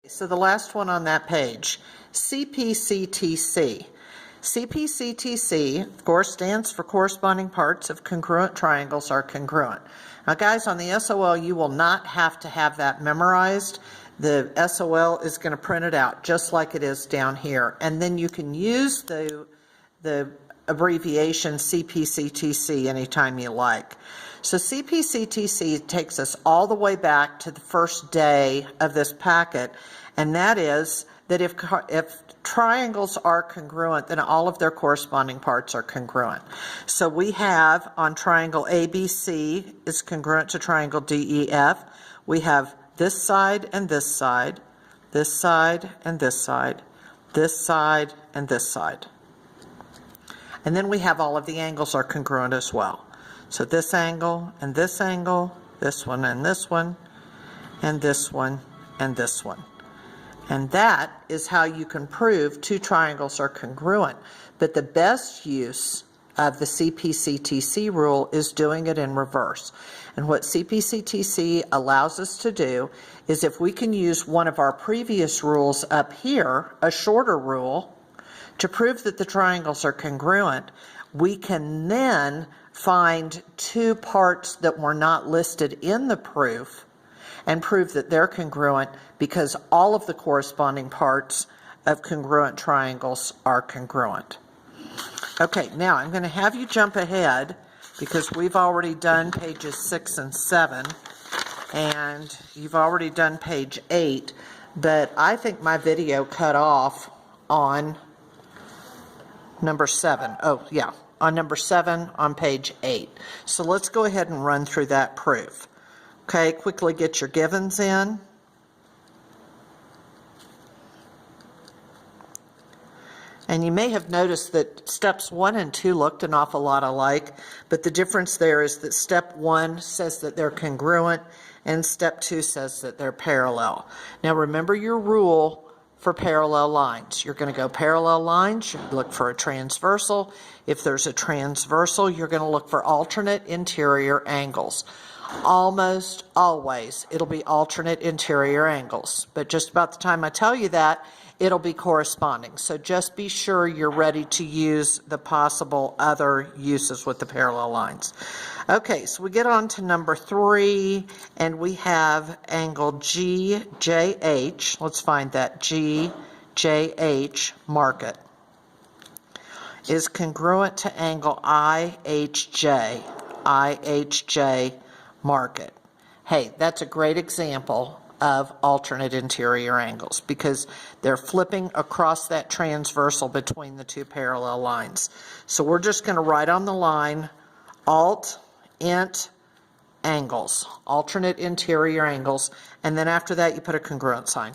So the last one on that page, CPCTC. CPCTC, of course, stands for corresponding parts of congruent triangles are congruent. Now guys, on the SOL you will not have to have that memorized. The SOL is going to print it out just like it is down here, and then you can use the abbreviation CPCTC anytime you like. So CPCTC takes us all the way back to the first day of this packet, and that is that if triangles are congruent, then all of their corresponding parts are congruent. So we have on triangle ABC is congruent to triangle DEF. We have this side and this side, this side and this side, this side and this side. And then we have all of the angles are congruent as well. So this angle and this angle, this one and this one, and this one and this one. And that is how you can prove two triangles are congruent. But the best use of the CPCTC rule is doing it in reverse. And what CPCTC allows us to do is, if we can use one of our previous rules up here, a shorter rule, to prove that the triangles are congruent, we can then find two parts that were not listed in the proof and prove that they're congruent, because all of the corresponding parts of congruent triangles are congruent. Okay, now I'm going to have you jump ahead because we've already done pages 6 and 7, and you've already done page 8, but I think my video cut off on number 7. Oh, yeah, on number 7 on page 8. So let's go ahead and run through that proof. Okay, quickly get your givens in. And you may have noticed that steps 1 and 2 looked an awful lot alike, but the difference there is that step 1 says that they're congruent and step 2 says that they're parallel. Now remember your rule for parallel lines. You're going to go parallel lines, you look for a transversal. If there's a transversal, you're going to look for alternate interior angles. Almost always it'll be alternate interior angles, but just about the time I tell you that, it'll be corresponding. So just be sure you're ready to use the possible other uses with the parallel lines. Okay, so we get on to number 3, and we have angle GJH. Let's find that. GJH, mark it, is congruent to angle IHJ. IHJ, mark it. Hey, that's a great example of alternate interior angles because they're flipping across that transversal between the two parallel lines. So we're just going to write on the line alt int angles, alternate interior angles, and then after that you put a congruent sign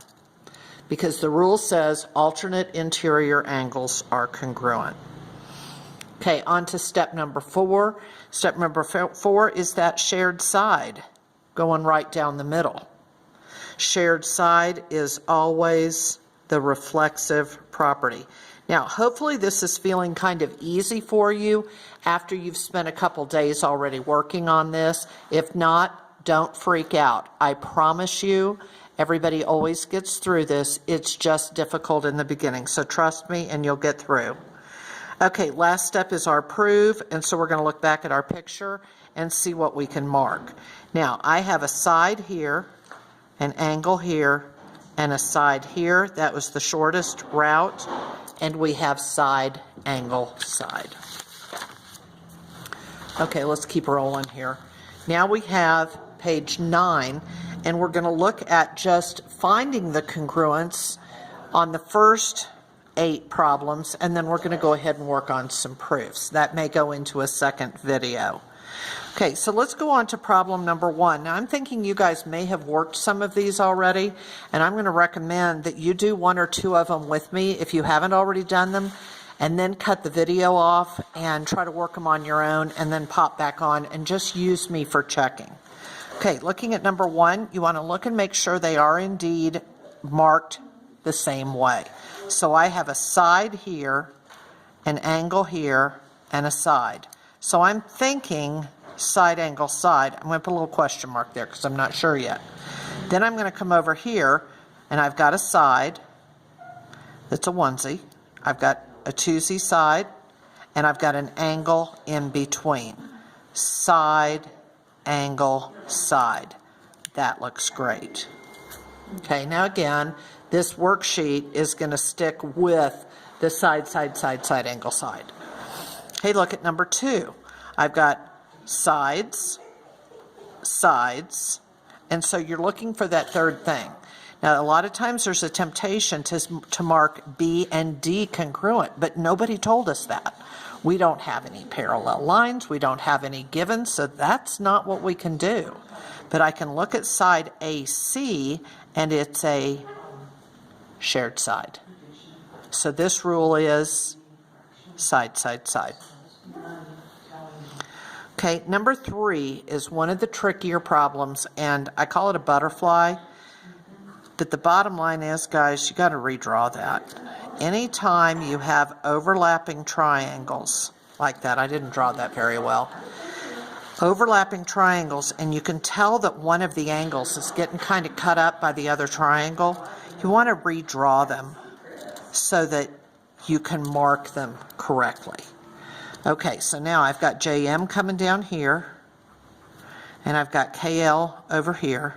because the rule says alternate interior angles are congruent. Okay, on to step number 4. Step number 4 is that shared side going right down the middle. Shared side is always the reflexive property. Now, hopefully this is feeling kind of easy for you after you've spent a couple days already working on this. If not, don't freak out. I promise you, everybody always gets through this. It's just difficult in the beginning. So trust me and you'll get through. Okay, last step is our prove, and so we're going to look back at our picture and see what we can mark. Now, I have a side here, an angle here, and a side here. That was the shortest route, and we have side, angle, side. Okay, let's keep rolling here. Now we have page 9, and we're going to look at just finding the congruence on the first 8 problems, and then we're going to go ahead and work on some proofs. That may go into a second video. Okay, so let's go on to problem number 1. Now I'm thinking you guys may have worked some of these already, and I'm going to recommend that you do 1 or 2 of them with me if you haven't already done them, and then cut the video off and try to work them on your own and then pop back on and just use me for checking. Okay, looking at number 1, you want to look and make sure they are indeed marked the same way. So I have a side here, an angle here, and a side. So I'm thinking side, angle, side. I'm going to put a little question mark there because I'm not sure yet. Then I'm going to come over here and I've got a side that's a onesie, I've got a twosie side, and I've got an angle in between. Side, angle, side. That looks great. Okay, now again, this worksheet is going to stick with the side, side, side, side, angle, side. Hey, look at number 2. I've got sides, sides, and so you're looking for that third thing. Now, a lot of times there's a temptation to mark B and D congruent, but nobody told us that. We don't have any parallel lines, we don't have any given, so that's not what we can do. But I can look at side AC, and it's a shared side. So this rule is side, side, side. Okay, number 3 is one of the trickier problems, and I call it a butterfly. But the bottom line is, guys, you got to redraw that. Anytime you have overlapping triangles like that, I didn't draw that very well. Overlapping triangles, and you can tell that one of the angles is getting kind of cut up by the other triangle. You want to redraw them so that you can mark them correctly. Okay, so now I've got JM coming down here, and I've got KL over here,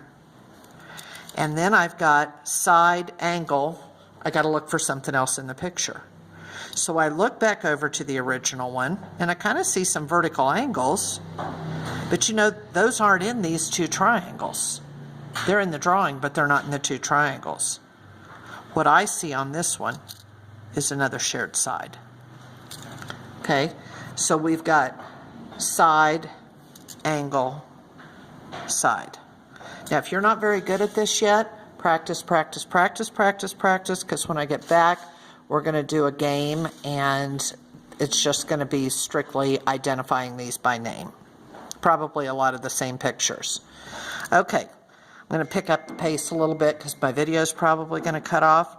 and then I've got side angle. I got to look for something else in the picture. So I look back over to the original one, and I kind of see some vertical angles, but you know, those aren't in these two triangles. They're in the drawing, but they're not in the two triangles. What I see on this one is another shared side. Okay, so we've got side, angle, side. Now, if you're not very good at this yet, practice, practice, practice, practice, practice, because when I get back, we're going to do a game, and it's just going to be strictly identifying these by name. Probably a lot of the same pictures. Okay, I'm going to pick up the pace a little bit because my video is probably going to cut off.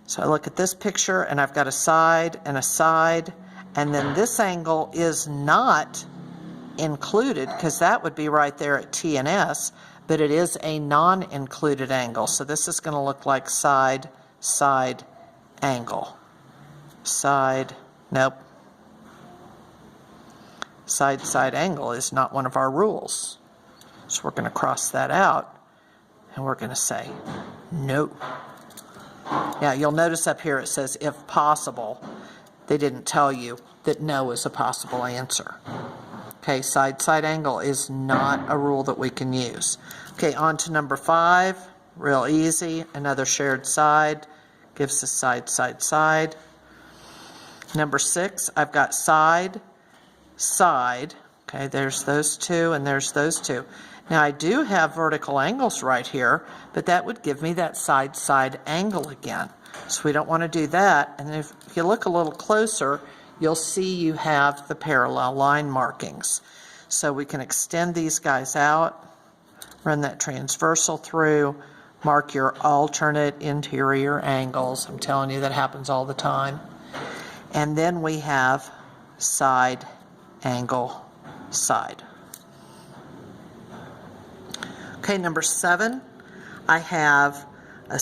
So I look at this picture, and I've got a side, and then this angle is not included because that would be right there at T and S, but it is a non-included angle. So this is going to look like side, side, angle. Side, nope. Side, side, angle is not one of our rules. So we're going to cross that out, and we're going to say no. Now you'll notice up here it says if possible. They didn't tell you that no is a possible answer. Okay, side, side, angle is not a rule that we can use. Okay, on to number 5. Real easy. Another shared side gives us side, side, side. Number 6, I've got side, side. Okay, there's those two, and there's those two. Now I do have vertical angles right here, but that would give me that side, side angle again. So we don't want to do that. And if you look a little closer, you'll see you have the parallel line markings. So we can extend these guys out, run that transversal through, mark your alternate interior angles. I'm telling you that happens all the time. And then we have side, angle, side. Okay, number 7, I have a